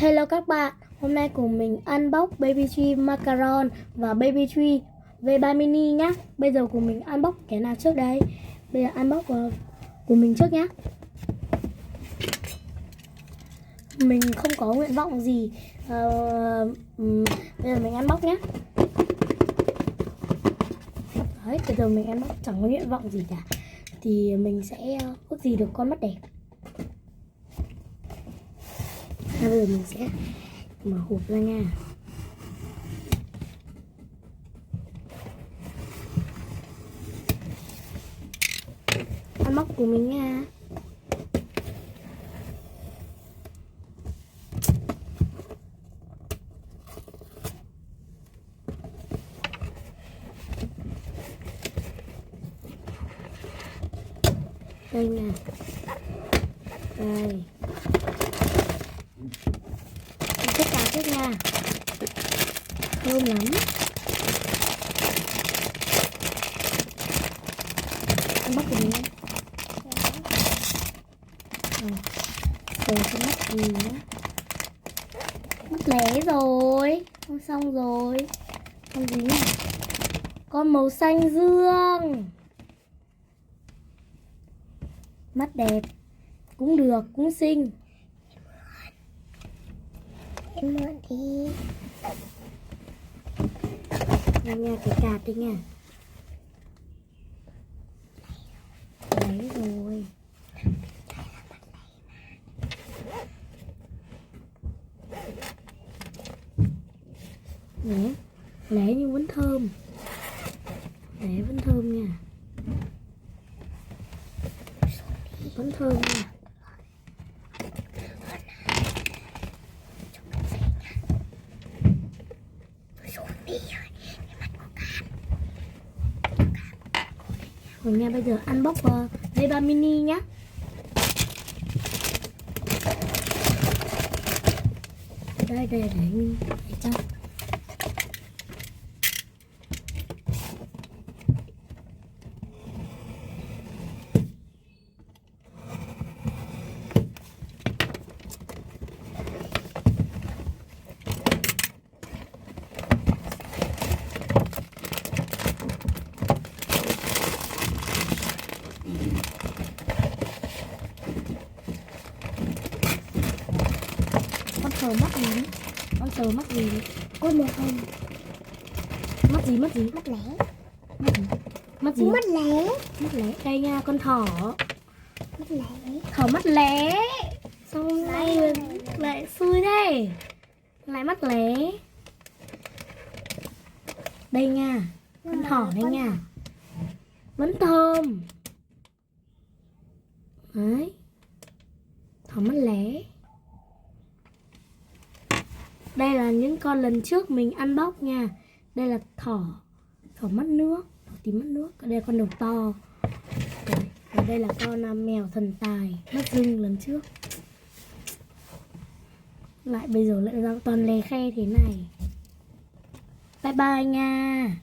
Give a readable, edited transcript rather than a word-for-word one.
Hello các bạn, hôm nay cùng mình unbox Baby Tree Macaron và Baby Tree V3 Mini nhé. Bây giờ cùng mình unbox cái nào trước đây? Bây giờ unbox của mình trước nhé. Mình không có nguyện vọng gì. Bây giờ mình unbox nhé. Đấy, bây giờ mình unbox chẳng có nguyện vọng gì cả. Thì mình sẽ ước gì được con mắt đẹp. Bây giờ mình sẽ mở hộp ra nha. Unbox của mình nha. Đây nha. Đây. Tất cả hết nha. Thơm lắm. Unbox của mình nha. Rồi cái mắt gì nữa. Mắt lé rồi. Không xong rồi. Con gì nhỉ? Con màu xanh dương. Mắt đẹp. Cũng được, cũng xinh. Em mượn đi. Đây nha, cái card đi nha. Lấy rồi. Nè, lẻ nhưng vẫn thơm. Lẻ vẫn thơm nha. Vẫn thơm nha. Rồi nha, bây giờ unbox V3 Mini nhá. Đây để mình để cho. Con sờ mắt gì đấy? Con sờ mắt gì đấy? Con được không? Mắt gì? Mắt lé. Mắt gì? Mắt lé. Mắt lé. Đây nha, con thỏ. Mắt lé. Thỏ mắt lé. Sao hôm nay lại xui thế? Lại mắt lé. Đây nha, con thỏ đây nha. Vẫn thơm. Đấy. Thỏ mắt lé. Đây là những con lần trước mình unbox nha. Đây là thỏ mắt nước, thỏ tím mắt nước. Đây là con đầu to. Và đây là con mèo thần tài mắt dưng lần trước. Lại bây giờ lại ra toàn lè khe thế này. Bye bye nha.